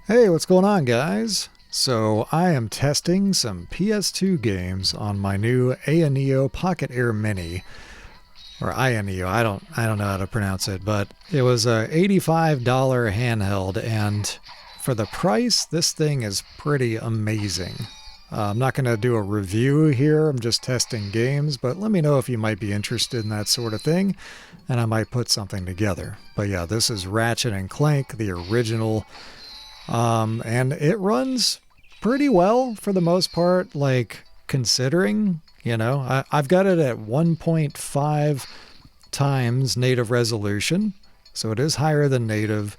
Hey, what's going on, guys? So, I am testing some PS2 games on my new Ayaneo Pocket Air Mini, or Ayaneo. I don't know how to pronounce it, but it was a $85 handheld, and for the price, this thing is pretty amazing. I'm not going to do a review here. I'm just testing games, but let me know if you might be interested in that sort of thing, and I might put something together. But yeah, this is Ratchet and Clank, the original. And it runs pretty well for the most part, like considering, I've got it at 1.5 times native resolution, so it is higher than native,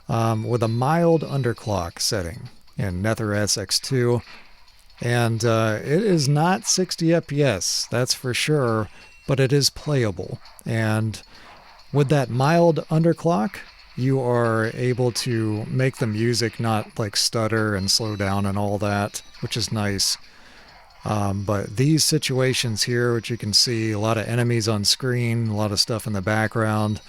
with a mild underclock setting in NetherS X2. And it is not 60 FPS, that's for sure, but it is playable. And with that mild underclock, you are able to make the music not like stutter and slow down and all that, which is nice. But these situations here, which you can see, a lot of enemies on screen, a lot of stuff in the background,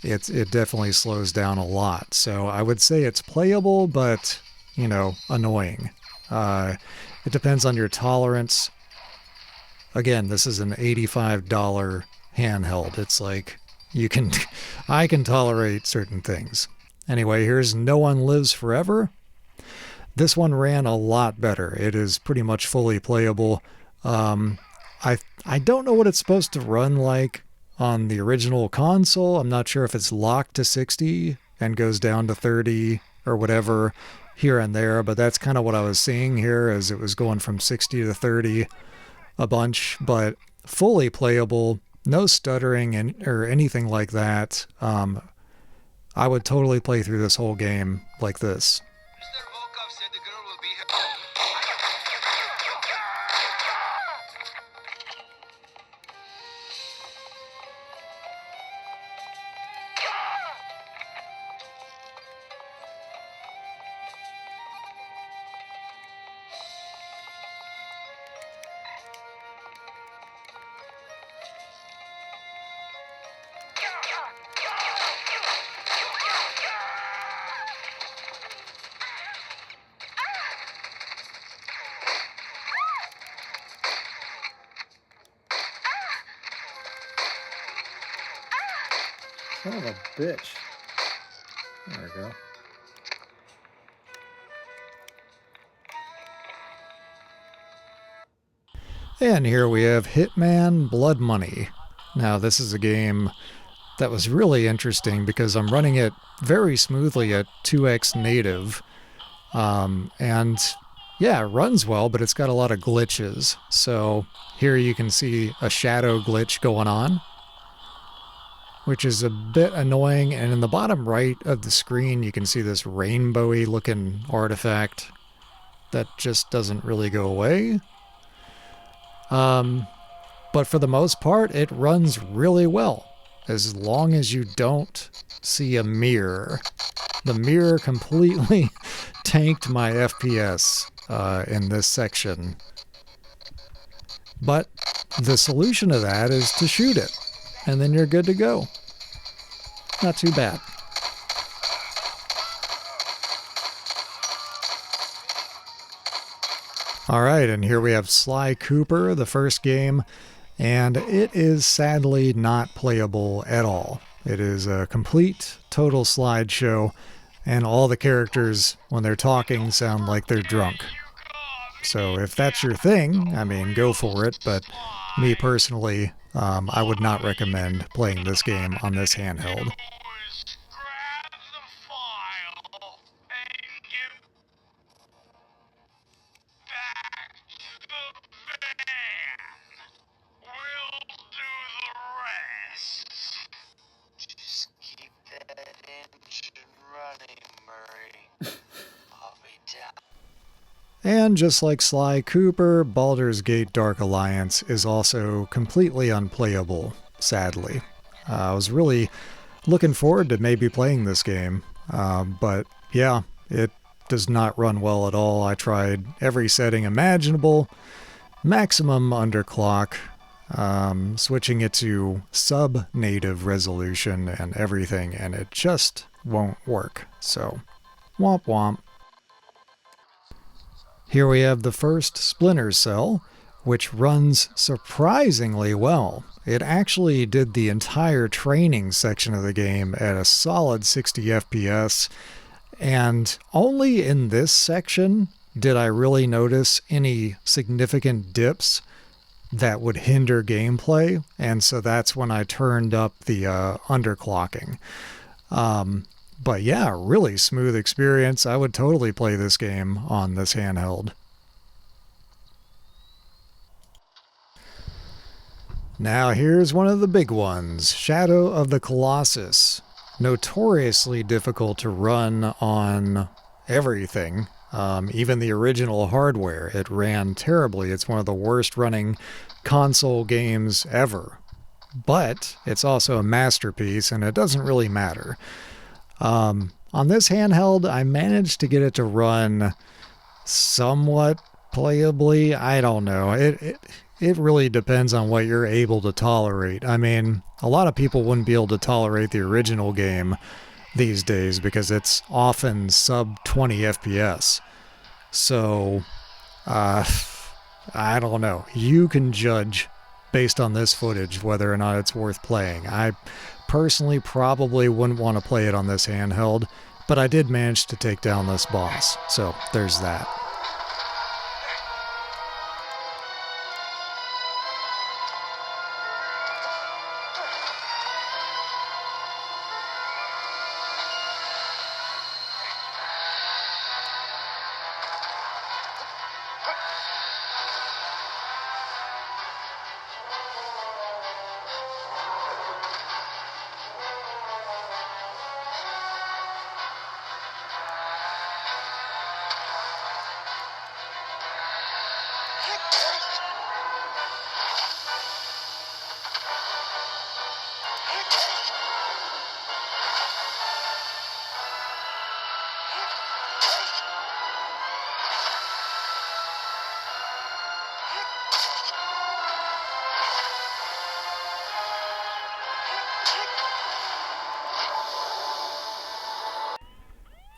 it definitely slows down a lot. So I would say it's playable, but annoying. It depends on your tolerance. Again, this is an $85 handheld. It's like I can tolerate certain things. Anyway, here's No One Lives Forever. This one ran a lot better. It is pretty much fully playable. I don't know what it's supposed to run like on the original console. I'm not sure if it's locked to 60 and goes down to 30 or whatever here and there, but that's kind of what I was seeing here as it was going from 60 to 30 a bunch, but fully playable, no stuttering or anything like that. I would totally play through this whole game like this. Son of a bitch. There we go. And here we have Hitman Blood Money. Now, this is a game that was really interesting because I'm running it very smoothly at 2x native. And yeah, it runs well, but it's got a lot of glitches. So here you can see a shadow glitch going on, which is a bit annoying. And in the bottom right of the screen, you can see this rainbowy looking artifact that just doesn't really go away. But for the most part, it runs really well, as long as you don't see a mirror. The mirror completely tanked my FPS in this section. But the solution to that is to shoot it, and then you're good to go. Not too bad. Alright, and here we have Sly Cooper, the first game, and it is sadly not playable at all. It is a complete, total slideshow, and all the characters, when they're talking, sound like they're drunk. So if that's your thing, I mean, go for it, but me personally, I would not recommend playing this game on this handheld. And just like Sly Cooper, Baldur's Gate Dark Alliance is also completely unplayable, sadly. I was really looking forward to maybe playing this game, but yeah, it does not run well at all. I tried every setting imaginable, maximum underclock, switching it to sub-native resolution and everything, and it just won't work. So, womp womp. Here we have the first Splinter Cell, which runs surprisingly well. It actually did the entire training section of the game at a solid 60 FPS, and only in this section did I really notice any significant dips that would hinder gameplay, and so that's when I turned up the underclocking. But yeah, really smooth experience. I would totally play this game on this handheld. Now here's one of the big ones, Shadow of the Colossus. Notoriously difficult to run on everything, even the original hardware. It ran terribly. It's one of the worst running console games ever. But it's also a masterpiece, and it doesn't really matter. On this handheld, I managed to get it to run somewhat playably. I don't know. It really depends on what you're able to tolerate. I mean, a lot of people wouldn't be able to tolerate the original game these days because it's often sub 20 FPS. So, I don't know. You can judge based on this footage whether or not it's worth playing. I personally probably wouldn't want to play it on this handheld, but I did manage to take down this boss. So, there's that.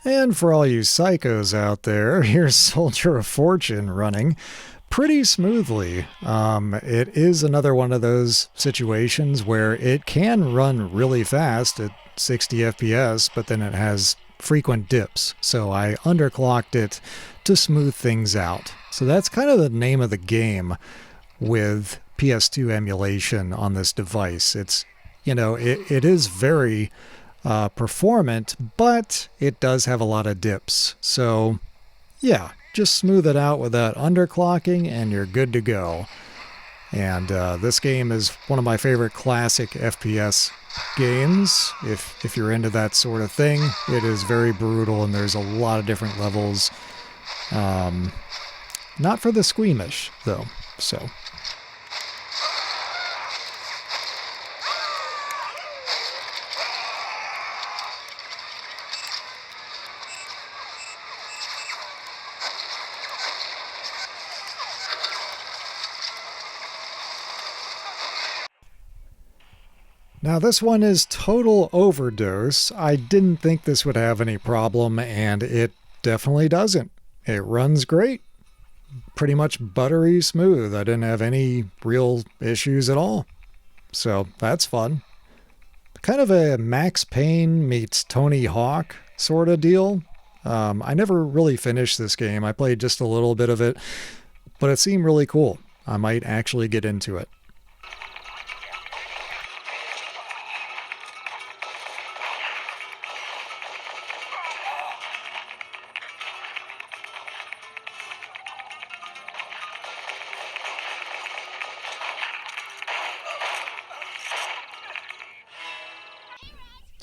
And for all you psychos out there, here's Soldier of Fortune running pretty smoothly. It is another one of those situations where it can run really fast at 60 FPS, but then it has frequent dips. So I underclocked it to smooth things out. So that's kind of the name of the game with PS2 emulation on this device. It's, it is very performant, but it does have a lot of dips. So yeah, just smooth it out with that underclocking and you're good to go. And this game is one of my favorite classic FPS games. If you're into that sort of thing, it is very brutal and there's a lot of different levels. Not for the squeamish though, so. Now this one is total overdose. I didn't think this would have any problem, and it definitely doesn't. It runs great. Pretty much buttery smooth. I didn't have any real issues at all. So that's fun. Kind of a Max Payne meets Tony Hawk sort of deal. I never really finished this game. I played just a little bit of it, but it seemed really cool. I might actually get into it.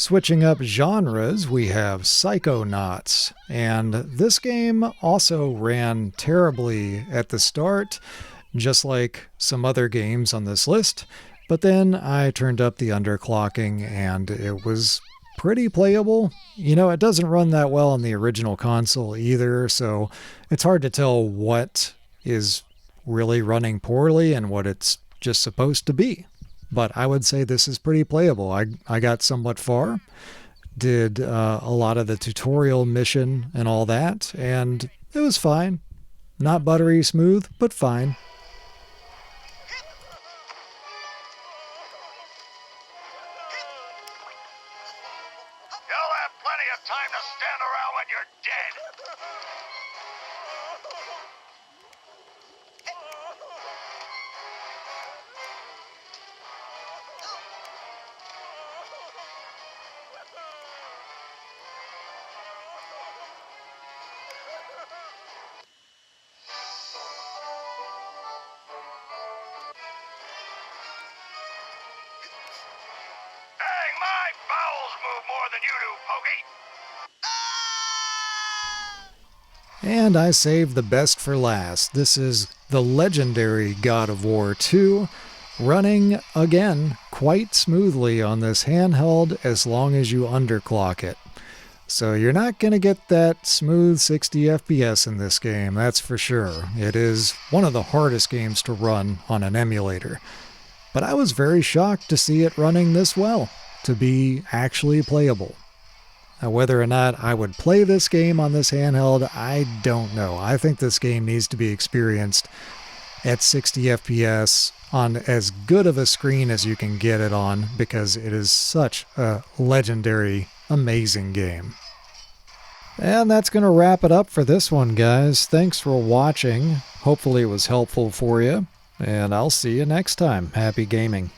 Switching up genres, we have Psychonauts, and this game also ran terribly at the start, just like some other games on this list, but then I turned up the underclocking and it was pretty playable. It doesn't run that well on the original console either, so it's hard to tell what is really running poorly and what it's just supposed to be. But I would say this is pretty playable. I got somewhat far. did a lot of the tutorial mission and all that, and it was fine. Not buttery smooth, but fine. You'll have plenty of time to stand around when you're dead. Dang, my bowels move more than you do, Pokey. And I saved the best for last. This is the legendary God of War 2, running again quite smoothly on this handheld as long as you underclock it. So you're not going to get that smooth 60 FPS in this game, that's for sure. It is one of the hardest games to run on an emulator. But I was very shocked to see it running this well, to be actually playable. Now, whether or not I would play this game on this handheld, I don't know. I think this game needs to be experienced at 60 FPS on as good of a screen as you can get it on, because it is such a legendary, amazing game. And that's going to wrap it up for this one, guys. Thanks for watching. Hopefully it was helpful for you, and I'll see you next time. Happy gaming.